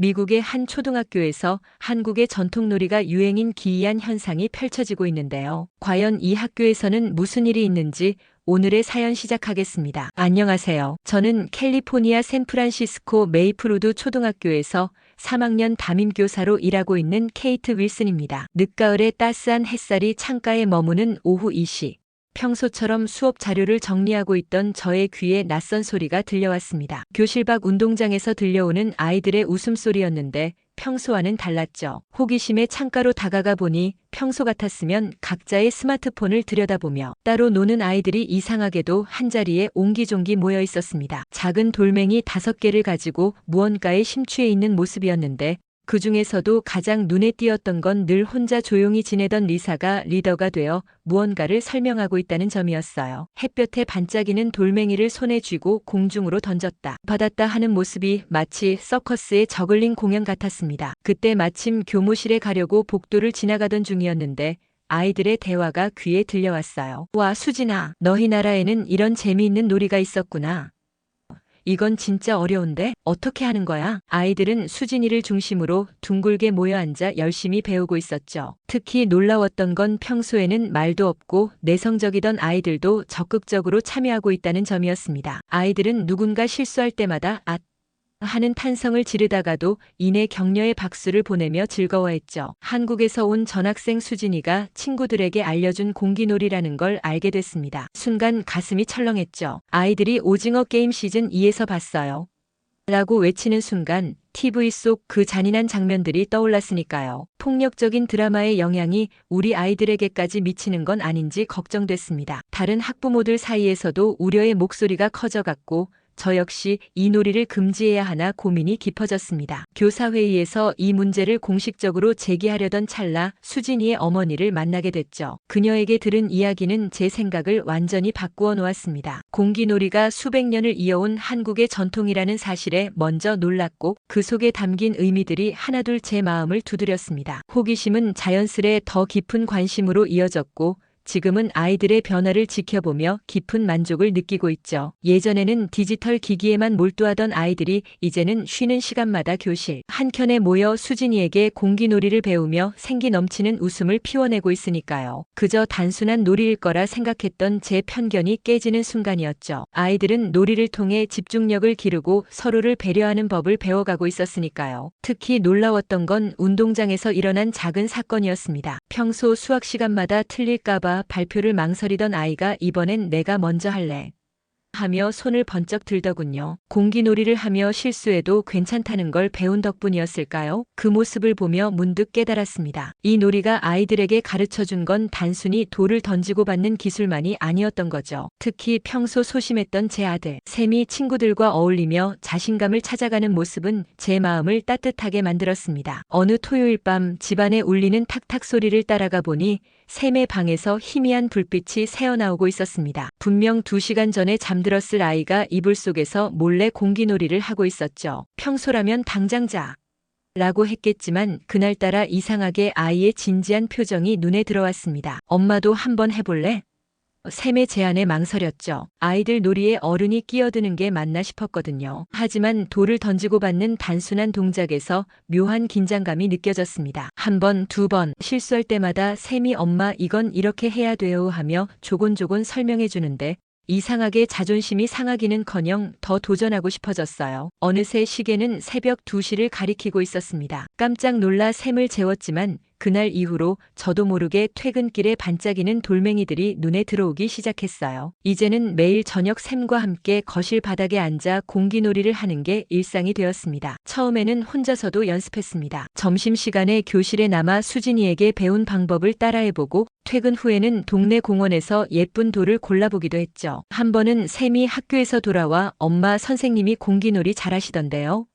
미국의 한 초등학교에서 한국의 전통놀이가 유행인 기이한 현상이 펼쳐지고 있는데요. 과연 이 학교에서는 무슨 일이 있는지 오늘의 사연 시작하겠습니다. 안녕하세요. 저는 캘리포니아 샌프란시스코 메이플우드 초등학교에서 3학년 담임교사로 일하고 있는 케이트 윌슨입니다. 늦가을에 따스한 햇살이 창가에 머무는 오후 2시. 평소처럼 수업 자료를 정리하고 있던 저의 귀에 낯선 소리가 들려왔습니다. 교실 밖 운동장에서 들려오는 아이들의 웃음소리였는데 평소와는 달랐죠. 호기심에 창가로 다가가 보니 평소 같았으면 각자의 스마트폰을 들여다보며 따로 노는 아이들이 이상하게도 한자리에 옹기종기 모여 있었습니다. 작은 돌멩이 5개를 가지고 무언가에 심취해 있는 모습이었는데 그 중에서도 가장 눈에 띄었던 건 늘 혼자 조용히 지내던 리사가 리더가 되어 무언가를 설명하고 있다는 점이었어요. 햇볕에 반짝이는 돌멩이를 손에 쥐고 공중으로 던졌다 받았다 하는 모습이 마치 서커스의 저글링 공연 같았습니다. 그때 마침 교무실에 가려고 복도를 지나가던 중이었는데 아이들의 대화가 귀에 들려왔어요. 와, 수진아, 너희 나라에는 이런 재미있는 놀이가 있었구나. 이건 진짜 어려운데 어떻게 하는 거야? 아이들은 수진이를 중심으로 둥글게 모여 앉아 열심히 배우고 있었죠. 특히 놀라웠던 건 평소에는 말도 없고 내성적이던 아이들도 적극적으로 참여하고 있다는 점이었습니다. 아이들은 누군가 실수할 때마다 앗 하는 탄성을 지르다가도 이내 격려의 박수를 보내며 즐거워했죠. 한국에서 온 전학생 수진이가 친구들에게 알려준 공기놀이라는 걸 알게 됐습니다. 순간 가슴이 철렁했죠. 아이들이 오징어 게임 시즌 2에서 봤어요. 라고 외치는 순간 TV 속 그 잔인한 장면들이 떠올랐으니까요. 폭력적인 드라마의 영향이 우리 아이들에게까지 미치는 건 아닌지 걱정됐습니다. 다른 학부모들 사이에서도 우려의 목소리가 커져갔고 저 역시 이 놀이를 금지해야 하나 고민이 깊어졌습니다. 교사회의에서 이 문제를 공식적으로 제기하려던 찰나 수진이의 어머니를 만나게 됐죠. 그녀에게 들은 이야기는 제 생각을 완전히 바꾸어 놓았습니다. 공기놀이가 수백 년을 이어온 한국의 전통이라는 사실에 먼저 놀랐고 그 속에 담긴 의미들이 하나둘 제 마음을 두드렸습니다. 호기심은 자연스레 더 깊은 관심으로 이어졌고 지금은 아이들의 변화를 지켜보며 깊은 만족을 느끼고 있죠. 예전에는 디지털 기기에만 몰두하던 아이들이 이제는 쉬는 시간마다 교실 한켠에 모여 수진이에게 공기놀이를 배우며 생기 넘치는 웃음을 피워내고 있으니까요. 그저 단순한 놀이일 거라 생각했던 제 편견이 깨지는 순간이었죠. 아이들은 놀이를 통해 집중력을 기르고 서로를 배려하는 법을 배워가고 있었으니까요. 특히 놀라웠던 건 운동장에서 일어난 작은 사건이었습니다. 평소 수학 시간마다 틀릴까봐 발표를 망설이던 아이가 이번엔 내가 먼저 할래 하며 손을 번쩍 들더군요. 공기놀이를 하며 실수해도 괜찮다는 걸 배운 덕분이었을까요? 그 모습을 보며 문득 깨달았습니다. 이 놀이가 아이들에게 가르쳐준 건 단순히 돌을 던지고 받는 기술만이 아니었던 거죠. 특히 평소 소심했던 제 아들 샘이 친구들과 어울리며 자신감을 찾아가는 모습은 제 마음을 따뜻하게 만들었습니다. 어느 토요일 밤 집안에 울리는 탁탁 소리를 따라가 보니 샘의 방에서 희미한 불빛이 새어나오고 있었습니다. 분명 2시간 전에 잠들었을 아이가 이불 속에서 몰래 공기놀이를 하고 있었죠. 평소라면 당장 자 라고 했겠지만 그날따라 이상하게 아이의 진지한 표정이 눈에 들어왔습니다. 엄마도 한번 해볼래? 샘의 제안에 망설였죠. 아이들 놀이에 어른이 끼어드는 게 맞나 싶었거든요. 하지만 돌을 던지고 받는 단순한 동작에서 묘한 긴장감이 느껴졌습니다. 1번, 2번 실수할 때마다 샘이 엄마 이건 이렇게 해야 돼요 하며 조곤조곤 설명해 주는데 이상하게 자존심이 상하기는커녕 더 도전하고 싶어졌어요. 어느새 시계는 새벽 2시를 가리키고 있었습니다. 깜짝 놀라 샘을 재웠지만 그날 이후로 저도 모르게 퇴근길에 반짝이는 돌멩이들이 눈에 들어오기 시작했어요. 이제는 매일 저녁 샘과 함께 거실 바닥에 앉아 공기놀이를 하는 게 일상이 되었습니다. 처음에는 혼자서도 연습했습니다. 점심시간에 교실에 남아 수진이에게 배운 방법을 따라해보고 퇴근 후에는 동네 공원에서 예쁜 돌을 골라보기도 했죠. 한 번은 샘이 학교에서 돌아와 엄마 선생님이 공기놀이 잘하시던데요.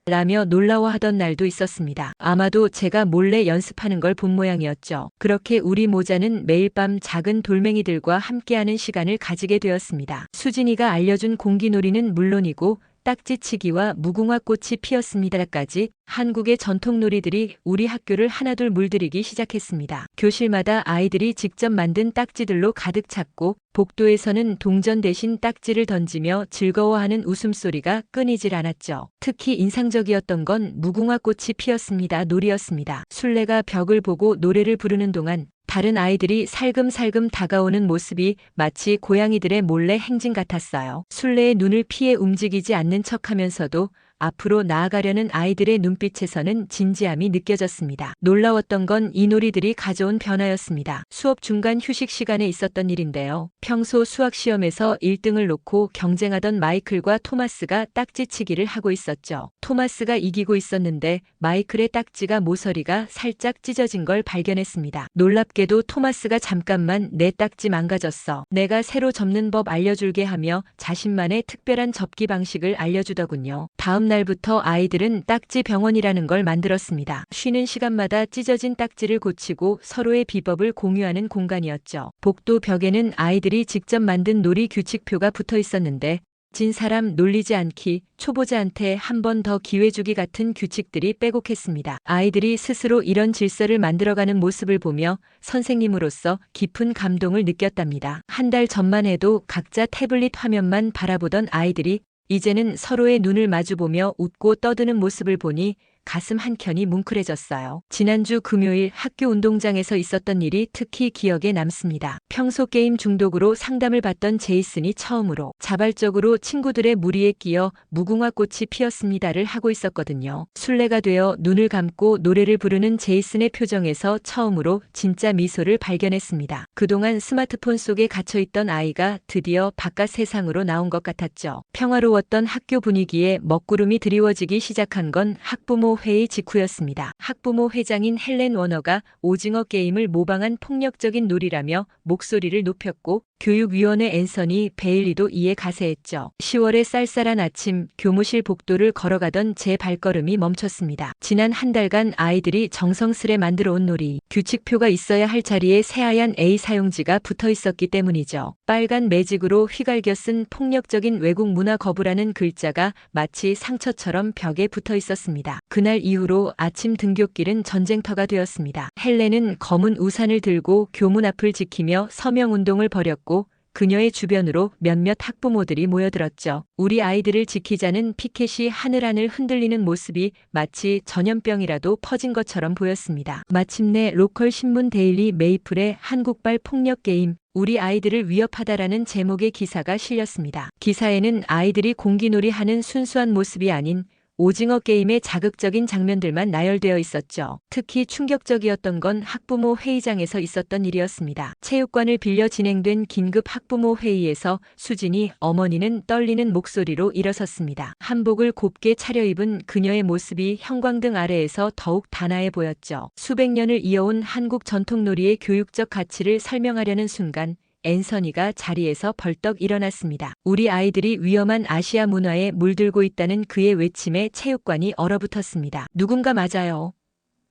라며 놀라워하던 날도 있었습니다. 아마도 제가 몰래 연습하는 걸 본 모양이었죠. 그렇게 우리 모자는 매일 밤 작은 돌멩이들과 함께하는 시간을 가지게 되었습니다. 수진이가 알려준 공기놀이는 물론이고 딱지치기와 무궁화꽃이 피었습니다까지 한국의 전통놀이들이 우리 학교를 하나둘 물들이기 시작했습니다. 교실마다 아이들이 직접 만든 딱지들로 가득 찼고 복도에서는 동전 대신 딱지를 던지며 즐거워하는 웃음소리가 끊이질 않았죠. 특히 인상적이었던 건 무궁화 꽃이 피었습니다. 놀이였습니다. 술래가 벽을 보고 노래를 부르는 동안 다른 아이들이 살금살금 다가오는 모습이 마치 고양이들의 몰래 행진 같았어요. 술래의 눈을 피해 움직이지 않는 척하면서도 앞으로 나아가려는 아이들의 눈빛에서는 진지함이 느껴졌습니다. 놀라웠던 건 이 놀이들이 가져온 변화였습니다. 수업 중간 휴식 시간에 있었던 일인데요. 평소 수학 시험에서 1등을 놓고 경쟁하던 마이클과 토마스가 딱지치기를 하고 있었죠. 토마스가 이기고 있었는데 마이클의 딱지가 모서리가 살짝 찢어진 걸 발견했습니다. 놀랍게도 토마스가 잠깐만 내 딱지 망가졌어. 내가 새로 접는 법 알려줄게 하며 자신만의 특별한 접기 방식을 알려주더군요. 다음 날부터 아이들은 딱지 병원이라는 걸 만들었습니다. 쉬는 시간마다 찢어진 딱지를 고치고 서로의 비법을 공유하는 공간이었죠. 복도 벽에는 아이들이 직접 만든 놀이 규칙표가 붙어 있었는데 진 사람 놀리지 않기, 초보자한테 한 번 더 기회 주기 같은 규칙들이 빼곡했습니다. 아이들이 스스로 이런 질서를 만들어가는 모습을 보며 선생님으로서 깊은 감동을 느꼈답니다. 한 달 전만 해도 각자 태블릿 화면만 바라보던 아이들이 이제는 서로의 눈을 마주보며 웃고 떠드는 모습을 보니 가슴 한켠이 뭉클해졌어요. 지난주 금요일 학교 운동장에서 있었던 일이 특히 기억에 남습니다. 평소 게임 중독으로 상담을 받던 제이슨이 처음으로 자발적으로 친구들의 무리에 끼어 무궁화 꽃이 피었습니다를 하고 있었거든요. 술래가 되어 눈을 감고 노래를 부르는 제이슨의 표정에서 처음으로 진짜 미소를 발견했습니다. 그동안 스마트폰 속에 갇혀있던 아이가 드디어 바깥 세상으로 나온 것 같았죠. 평화로웠던 학교 분위기에 먹구름이 드리워지기 시작한 건 학부모 회의 직후였습니다. 학부모 회장인 헬렌 워너가 오징어 게임을 모방한 폭력적인 놀이라며 목소리를 높였고 교육위원회 앤서니 베일리도 이에 가세했죠. 10월의 쌀쌀한 아침, 교무실 복도를 걸어가던 제 발걸음이 멈췄습니다. 지난 한 달간 아이들이 정성스레 만들어온 놀이, 규칙표가 있어야 할 자리에 새하얀 A 사용지가 붙어 있었기 때문이죠. 빨간 매직으로 휘갈겨 쓴 폭력적인 외국 문화 거부라는 글자가 마치 상처처럼 벽에 붙어 있었습니다. 그날 이후로 아침 등굣길은 전쟁터가 되었습니다. 헬렌은 검은 우산을 들고 교문 앞을 지키며 서명운동을 벌였고 그녀의 주변으로 몇몇 학부모들이 모여들었죠. 우리 아이들을 지키자는 피켓이 하늘하늘 흔들리는 모습이 마치 전염병이라도 퍼진 것처럼 보였습니다. 마침내 로컬 신문 데일리 메이플의 한국발 폭력 게임, 우리 아이들을 위협하다라는 제목의 기사가 실렸습니다. 기사에는 아이들이 공기놀이 하는 순수한 모습이 아닌 오징어 게임의 자극적인 장면들만 나열되어 있었죠. 특히 충격적이었던 건 학부모 회의장에서 있었던 일이었습니다. 체육관을 빌려 진행된 긴급 학부모 회의에서 수진이 어머니는 떨리는 목소리로 일어섰습니다. 한복을 곱게 차려입은 그녀의 모습이 형광등 아래에서 더욱 단아해 보였죠. 수백 년을 이어온 한국 전통놀이의 교육적 가치를 설명하려는 순간 앤서니가 자리에서 벌떡 일어났습니다. 우리 아이들이 위험한 아시아 문화에 물들고 있다는 그의 외침에 체육관이 얼어붙었습니다. 누군가 맞아요.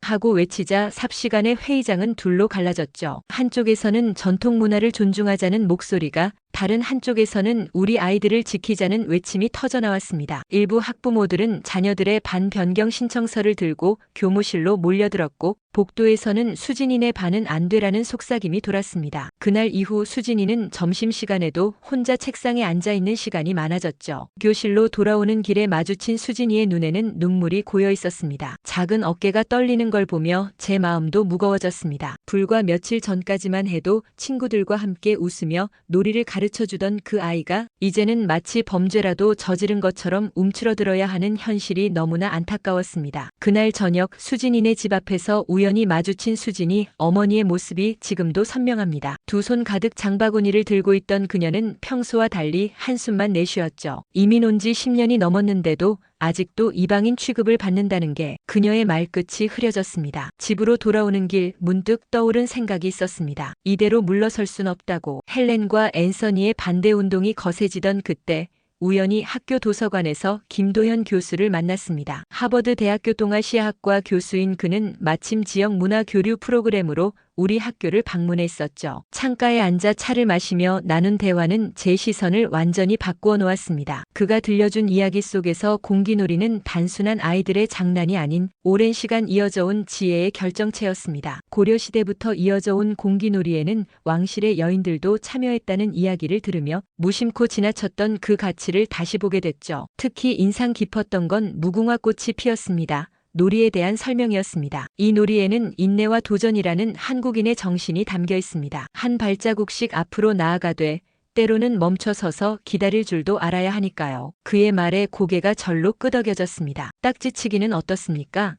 하고 외치자 삽시간에 회의장은 둘로 갈라졌죠. 한쪽에서는 전통 문화를 존중하자는 목소리가, 다른 한쪽에서는 우리 아이들을 지키자는 외침이 터져나왔습니다. 일부 학부모들은 자녀들의 반 변경 신청서를 들고 교무실로 몰려들었고 복도에서는 수진이네 반은 안 되라는 속삭임이 돌았습니다. 그날 이후 수진이는 점심시간에도 혼자 책상에 앉아있는 시간이 많아졌죠. 교실로 돌아오는 길에 마주친 수진이의 눈에는 눈물이 고여 있었습니다. 작은 어깨가 떨리는 걸 보며 제 마음도 무거워졌습니다. 불과 며칠 전까지만 해도 친구들과 함께 웃으며 놀이를 가르쳐주던 그 아이가 이제는 마치 범죄라도 저지른 것처럼 움츠러들어야 하는 현실이 너무나 안타까웠습니다. 그날 저녁 수진이네 집 앞에서 우연히 마주친 수진이 어머니의 모습이 지금도 선명합니다. 두 손 가득 장바구니를 들고 있던 그녀는 평소와 달리 한숨만 내쉬었죠. 이민 온 지 10년이 넘었는데도 아직도 이방인 취급을 받는다는 게 그녀의 말끝이 흐려졌습니다. 집으로 돌아오는 길 문득 떠오른 생각이 있었습니다. 이대로 물러설 순 없다고. 헬렌과 앤서니의 반대 운동이 거세지던 그때 우연히 학교 도서관에서 김도현 교수를 만났습니다. 하버드 대학교 동아시아학과 교수인 그는 마침 지역 문화 교류 프로그램으로 우리 학교를 방문했었죠. 창가에 앉아 차를 마시며 나눈 대화는 제 시선을 완전히 바꾸어 놓았습니다. 그가 들려준 이야기 속에서 공기놀이는 단순한 아이들의 장난이 아닌 오랜 시간 이어져 온 지혜의 결정체였습니다. 고려시대부터 이어져 온 공기놀이에는 왕실의 여인들도 참여했다는 이야기를 들으며 무심코 지나쳤던 그 가치를 다시 보게 됐죠. 특히 인상 깊었던 건 무궁화 꽃이 피었습니다. 놀이에 대한 설명이었습니다. 이 놀이에는 인내와 도전이라는 한국인의 정신이 담겨 있습니다. 한 발자국씩 앞으로 나아가되 때로는 멈춰서서 기다릴 줄도 알아야 하니까요. 그의 말에 고개가 절로 끄덕여졌습니다. 딱지치기는 어떻습니까?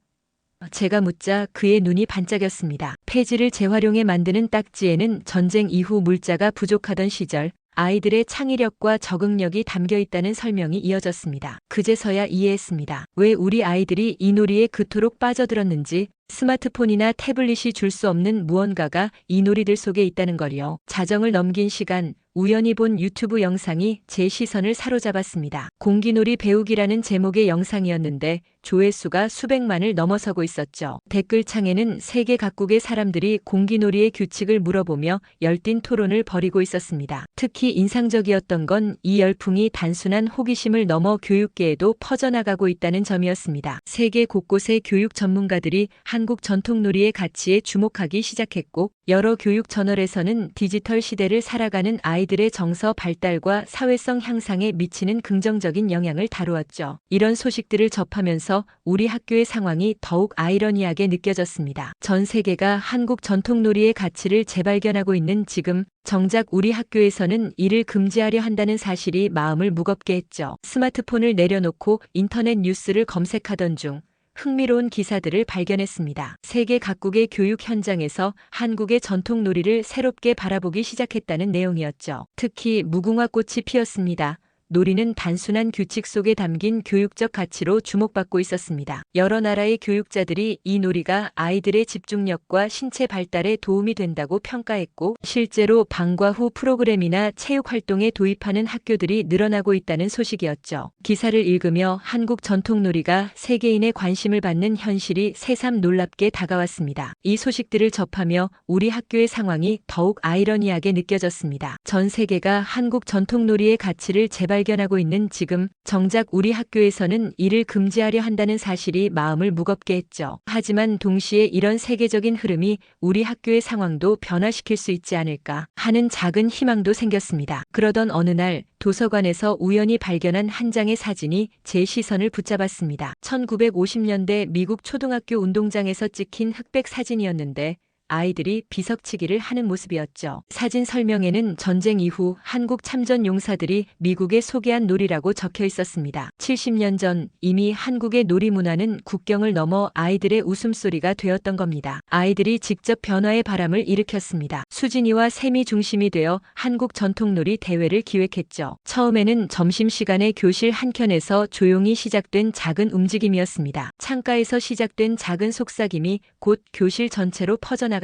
제가 묻자 그의 눈이 반짝였습니다. 폐지를 재활용해 만드는 딱지에는 전쟁 이후 물자가 부족하던 시절 아이들의 창의력과 적응력이 담겨 있다는 설명이 이어졌습니다. 그제서야 이해했습니다. 왜 우리 아이들이 이 놀이에 그토록 빠져들었는지. 스마트폰이나 태블릿이 줄 수 없는 무언가가 이 놀이들 속에 있다는 걸요. 자정을 넘긴 시간, 우연히 본 유튜브 영상이 제 시선을 사로잡았습니다. 공기놀이 배우기라는 제목의 영상이었는데 조회수가 수백만을 넘어서고 있었죠. 댓글창에는 세계 각국의 사람들이 공기놀이의 규칙을 물어보며 열띤 토론을 벌이고 있었습니다. 특히 인상적이었던 건 이 열풍이 단순한 호기심을 넘어 교육계에도 퍼져나가고 있다는 점이었습니다. 세계 곳곳의 교육 전문가들이 한국 전통놀이의 가치에 주목하기 시작했고 여러 교육 저널에서는 디지털 시대를 살아가는 아이들의 정서 발달과 사회성 향상에 미치는 긍정적인 영향을 다루었죠. 이런 소식들을 접하면서 우리 학교의 상황이 더욱 아이러니하게 느껴졌습니다. 전 세계가 한국 전통놀이의 가치를 재발견하고 있는 지금 정작 우리 학교에서는 이를 금지하려 한다는 사실이 마음을 무겁게 했죠. 스마트폰을 내려놓고 인터넷 뉴스를 검색하던 중 흥미로운 기사들을 발견했습니다. 세계 각국의 교육 현장에서 한국의 전통놀이를 새롭게 바라보기 시작했다는 내용이었죠. 특히 무궁화 꽃이 피었습니다. 놀이는 단순한 규칙 속에 담긴 교육적 가치로 주목받고 있었습니다. 여러 나라의 교육자들이 이 놀이가 아이들의 집중력과 신체 발달에 도움이 된다고 평가했고 실제로 방과 후 프로그램이나 체육 활동에 도입하는 학교들이 늘어나고 있다는 소식이었죠. 기사를 읽으며 한국 전통놀이가 세계인의 관심을 받는 현실이 새삼 놀랍게 다가왔습니다. 이 소식들을 접하며 우리 학교의 상황이 더욱 아이러니하게 느껴졌습니다. 전 세계가 한국 전통놀이의 가치를 재발견하고 있는 지금 정작 우리 학교에서는 이를 금지하려 한다는 사실이 마음을 무겁게 했죠. 하지만 동시에 이런 세계적인 흐름이 우리 학교의 상황도 변화시킬 수 있지 않을까 하는 작은 희망도 생겼습니다. 그러던 어느 날 도서관에서 우연히 발견한 한 장의 사진이 제 시선을 붙잡았습니다. 1950년대 미국 초등학교 운동장에서 찍힌 흑백 사진이었는데 아이들이 비석치기를 하는 모습이었죠. 사진 설명에는 전쟁 이후 한국 참전 용사들이 미국에 소개한 놀이라고 적혀 있었습니다. 70년 전 이미 한국의 놀이 문화는 국경을 넘어 아이들의 웃음소리가 되었던 겁니다. 아이들이 직접 변화의 바람을 일으켰습니다. 수진이와 샘이 중심이 되어 한국 전통놀이 대회를 기획했죠. 처음에는 점심시간에 교실 한켠에서 조용히 시작된 작은 움직임이었습니다. 창가에서 시작된 작은 속삭임이 곧 교실 전체로 퍼져나갔습니다.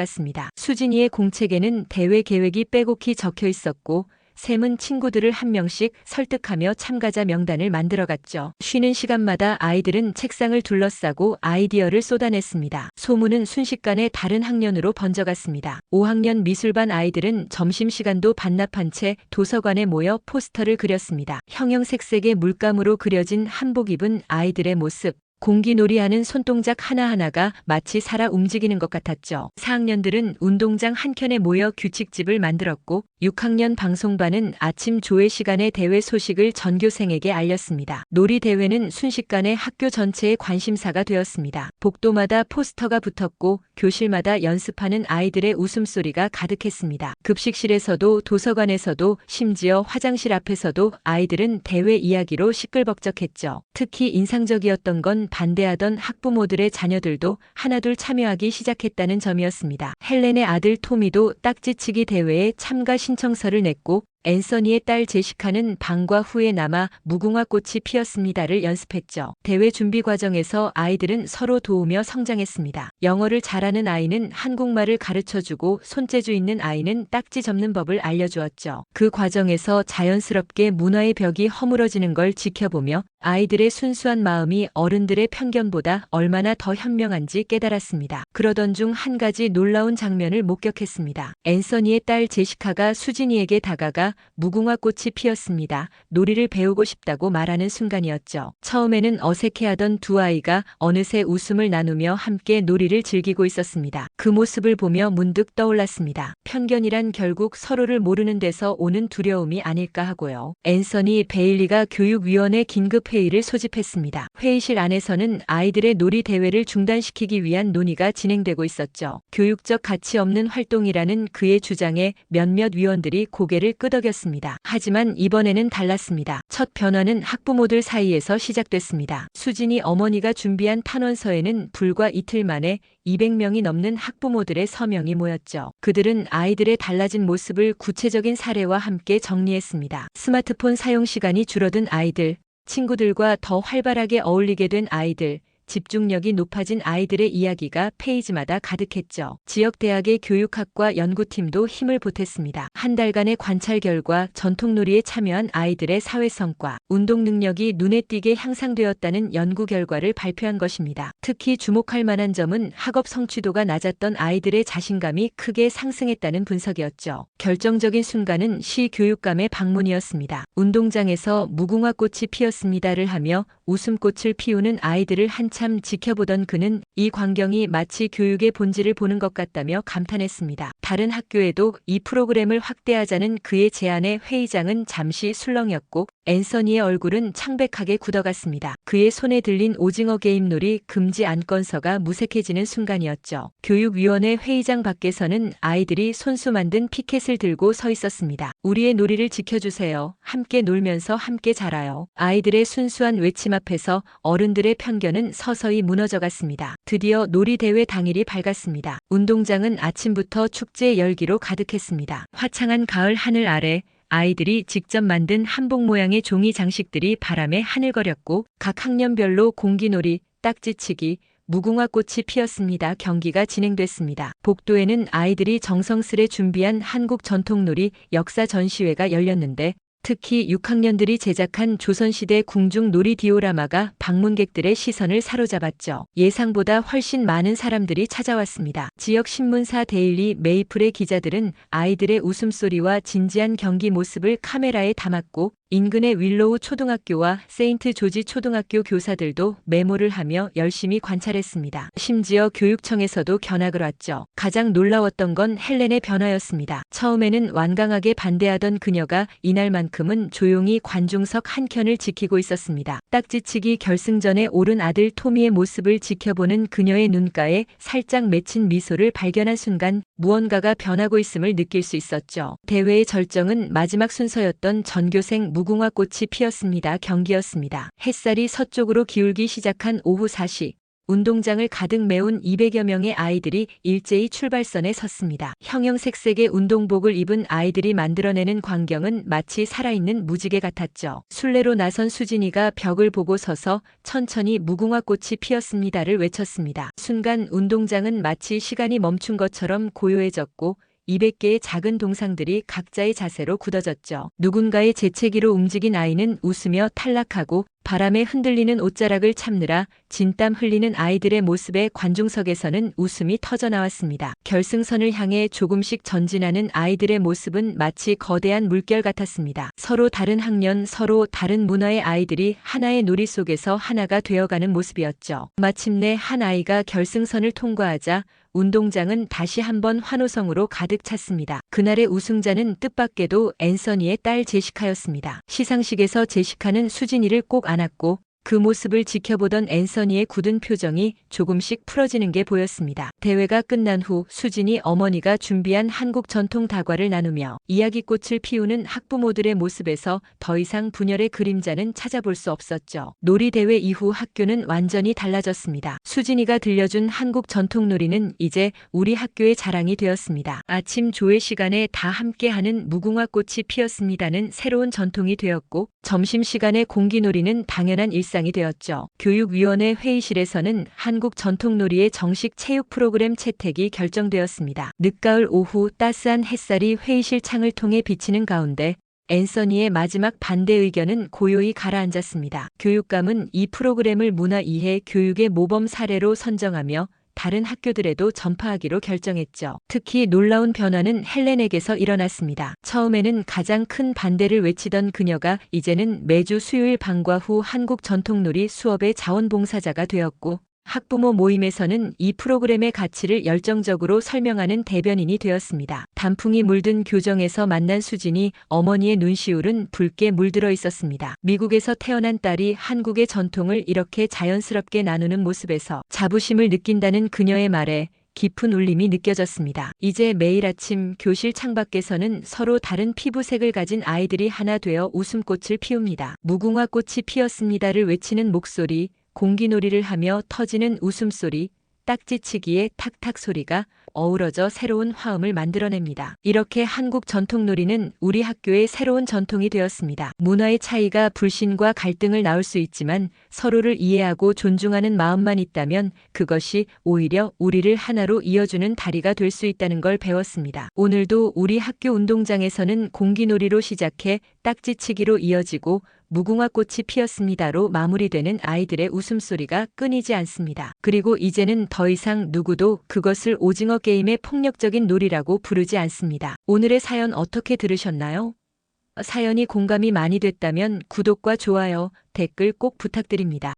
수진이의 공책에는 대회 계획이 빼곡히 적혀 있었고 샘은 친구들을 한 명씩 설득하며 참가자 명단을 만들어갔죠. 쉬는 시간마다 아이들은 책상을 둘러싸고 아이디어를 쏟아냈습니다. 소문은 순식간에 다른 학년으로 번져갔습니다. 5학년 미술반 아이들은 점심시간도 반납한 채 도서관에 모여 포스터를 그렸습니다. 형형색색의 물감으로 그려진 한복 입은 아이들의 모습. 공기놀이하는 손동작 하나하나가 마치 살아 움직이는 것 같았죠. 4학년들은 운동장 한켠에 모여 규칙집을 만들었고 6학년 방송반은 아침 조회 시간의 대회 소식을 전교생에게 알렸습니다. 놀이 대회는 순식간에 학교 전체의 관심사가 되었습니다. 복도마다 포스터가 붙었고 교실마다 연습하는 아이들의 웃음소리가 가득했습니다. 급식실에서도 도서관에서도 심지어 화장실 앞에서도 아이들은 대회 이야기로 시끌벅적했죠. 특히 인상적이었던 건 반대하던 학부모들의 자녀들도 하나둘 참여하기 시작했다는 점이었습니다. 헬렌의 아들 토미도 딱지치기 대회에 참가 신청서를 냈고 앤서니의 딸 제시카는 방과 후에 남아 무궁화 꽃이 피었습니다를 연습했죠. 대회 준비 과정에서 아이들은 서로 도우며 성장했습니다. 영어를 잘하는 아이는 한국말을 가르쳐주고 손재주 있는 아이는 딱지 접는 법을 알려주었죠. 그 과정에서 자연스럽게 문화의 벽이 허물어지는 걸 지켜보며 아이들의 순수한 마음이 어른들의 편견보다 얼마나 더 현명한지 깨달았습니다. 그러던 중 한 가지 놀라운 장면을 목격했습니다. 앤서니의 딸 제시카가 수진이에게 다가가 무궁화 꽃이 피었습니다. 놀이를 배우고 싶다고 말하는 순간이었죠. 처음에는 어색해하던 두 아이가 어느새 웃음을 나누며 함께 놀이를 즐기고 있었습니다. 그 모습을 보며 문득 떠올랐습니다. 편견이란 결국 서로를 모르는 데서 오는 두려움이 아닐까 하고요. 앤서니 베일리가 교육위원회 긴급회의를 소집했습니다. 회의실 안에서는 아이들의 놀이 대회를 중단시키기 위한 논의가 진행되고 있었죠. 교육적 가치 없는 활동이라는 그의 주장에 몇몇 위원들이 고개를 끄덕였습니다. 하지만 이번에는 달랐습니다. 첫 변화는 학부모들 사이에서 시작됐습니다. 수진이 어머니가 준비한 탄원서에는 불과 이틀 만에 200명이 넘는 학부모들의 서명이 모였죠. 그들은 아이들의 달라진 모습을 구체적인 사례와 함께 정리했습니다. 스마트폰 사용 시간이 줄어든 아이들, 친구들과 더 활발하게 어울리게 된 아이들, 집중력이 높아진 아이들의 이야기가 페이지마다 가득했죠. 지역 대학의 교육학과 연구팀도 힘을 보탰습니다. 한 달간의 관찰 결과 전통놀이에 참여한 아이들의 사회 성과, 운동 능력이 눈에 띄게 향상되었다는 연구 결과를 발표한 것입니다. 특히 주목할 만한 점은 학업 성취도가 낮았던 아이들의 자신감이 크게 상승했다는 분석이었죠. 결정적인 순간은 시 교육감의 방문이었습니다. 운동장에서 무궁화 꽃이 피었습니다를 하며 웃음꽃을 피우는 아이들을 한참 지켜보던 그는 이 광경이 마치 교육의 본질을 보는 것 같다며 감탄했습니다. 다른 학교에도 이 프로그램을 확대하자는 그의 제안에 회의장은 잠시 술렁였고 앤서니의 얼굴은 창백하게 굳어갔습니다. 그의 손에 들린 오징어 게임 놀이 금지 안건서가 무색해지는 순간이었죠. 교육위원회 회의장 밖에서는 아이들이 손수 만든 피켓을 들고 서 있었습니다. 우리의 놀이를 지켜주세요. 함께 놀면서 함께 자라요. 아이들의 순수한 외침 앞에서 어른들의 편견은 서서히 무너져갔습니다. 드디어 놀이대회 당일이 밝았습니다. 운동장은 아침부터 축제 열기로 가득했습니다. 화창한 가을 하늘 아래 아이들이 직접 만든 한복 모양의 종이 장식들이 바람에 하늘거렸고 각 학년별로 공기놀이, 딱지치기, 무궁화 꽃이 피었습니다. 경기가 진행됐습니다. 복도에는 아이들이 정성스레 준비한 한국 전통놀이 역사 전시회가 열렸는데 특히 6학년들이 제작한 조선시대 궁중 놀이 디오라마가 방문객들의 시선을 사로잡았죠. 예상보다 훨씬 많은 사람들이 찾아왔습니다. 지역 신문사 데일리 메이플의 기자들은 아이들의 웃음소리와 진지한 경기 모습을 카메라에 담았고 인근의 윌로우 초등학교와 세인트 조지 초등학교 교사들도 메모를 하며 열심히 관찰했습니다. 심지어 교육청에서도 견학을 왔죠. 가장 놀라웠던 건 헬렌의 변화였습니다. 처음에는 완강하게 반대하던 그녀가 이날만큼은 조용히 관중석 한켠을 지키고 있었습니다. 딱지치기 결승전에 오른 아들 토미의 모습을 지켜보는 그녀의 눈가에 살짝 맺힌 미소를 발견한 순간 무언가가 변하고 있음을 느낄 수 있었죠. 대회의 절정은 마지막 순서였던 전교생 무궁화 꽃이 피었습니다. 경기였습니다. 햇살이 서쪽으로 기울기 시작한 오후 4시. 운동장을 가득 메운 200여 명의 아이들이 일제히 출발선에 섰습니다. 형형색색의 운동복을 입은 아이들이 만들어내는 광경은 마치 살아있는 무지개 같았죠. 순례로 나선 수진이가 벽을 보고 서서 천천히 무궁화 꽃이 피었습니다를 외쳤습니다. 순간 운동장은 마치 시간이 멈춘 것처럼 고요해졌고 200개의 작은 동상들이 각자의 자세로 굳어졌죠. 누군가의 재채기로 움직인 아이는 웃으며 탈락하고 바람에 흔들리는 옷자락을 참느라 진땀 흘리는 아이들의 모습에 관중석에서는 웃음이 터져나왔습니다. 결승선을 향해 조금씩 전진하는 아이들의 모습은 마치 거대한 물결 같았습니다. 서로 다른 학년, 서로 다른 문화의 아이들이 하나의 놀이 속에서 하나가 되어가는 모습이었죠. 마침내 한 아이가 결승선을 통과하자 운동장은 다시 한번 환호성으로 가득 찼습니다. 그날의 우승자는 뜻밖에도 앤서니의 딸 제시카였습니다. 시상식에서 제시카는 수진이를 꼭 안았고 그 모습을 지켜보던 앤서니의 굳은 표정이 조금씩 풀어지는 게 보였습니다. 대회가 끝난 후 수진이 어머니가 준비한 한국 전통 다과를 나누며 이야기꽃을 피우는 학부모들의 모습에서 더 이상 분열의 그림자는 찾아볼 수 없었죠. 놀이대회 이후 학교는 완전히 달라졌습니다. 수진이가 들려준 한국 전통 놀이는 이제 우리 학교의 자랑이 되었습니다. 아침 조회 시간에 다 함께하는 무궁화꽃이 피었습니다는 새로운 전통이 되었고, 점심시간에 공기놀이는 당연한 일상이 되었죠. 교육위원회 회의실에서는 한국 전통놀이의 정식 체육 프로그램 채택이 결정되었습니다. 늦가을 오후 따스한 햇살이 회의실 창을 통해 비치는 가운데 앤서니의 마지막 반대 의견은 고요히 가라앉았습니다. 교육감은 이 프로그램을 문화 이해 교육의 모범 사례로 선정하며 다른 학교들에도 전파하기로 결정했죠. 특히 놀라운 변화는 헬렌에게서 일어났습니다. 처음에는 가장 큰 반대를 외치던 그녀가 이제는 매주 수요일 방과 후 한국 전통놀이 수업의 자원봉사자가 되었고, 학부모 모임에서는 이 프로그램의 가치를 열정적으로 설명하는 대변인이 되었습니다. 단풍이 물든 교정에서 만난 수진이 어머니의 눈시울은 붉게 물들어 있었습니다. 미국에서 태어난 딸이 한국의 전통을 이렇게 자연스럽게 나누는 모습에서 자부심을 느낀다는 그녀의 말에 깊은 울림이 느껴졌습니다. 이제 매일 아침 교실 창밖에서는 서로 다른 피부색을 가진 아이들이 하나 되어 웃음꽃을 피웁니다. 무궁화꽃이 피었습니다를 외치는 목소리, 공기놀이를 하며 터지는 웃음소리, 딱지치기의 탁탁 소리가 어우러져 새로운 화음을 만들어냅니다. 이렇게 한국 전통놀이는 우리 학교의 새로운 전통이 되었습니다. 문화의 차이가 불신과 갈등을 낳을 수 있지만 서로를 이해하고 존중하는 마음만 있다면 그것이 오히려 우리를 하나로 이어주는 다리가 될 수 있다는 걸 배웠습니다. 오늘도 우리 학교 운동장에서는 공기놀이로 시작해 딱지치기로 이어지고 무궁화꽃이 피었습니다로 마무리되는 아이들의 웃음소리가 끊이지 않습니다. 그리고 이제는 더 이상 누구도 그것을 오징어 게임의 폭력적인 놀이라고 부르지 않습니다. 오늘의 사연 어떻게 들으셨나요? 사연이 공감이 많이 됐다면 구독과 좋아요, 댓글 꼭 부탁드립니다.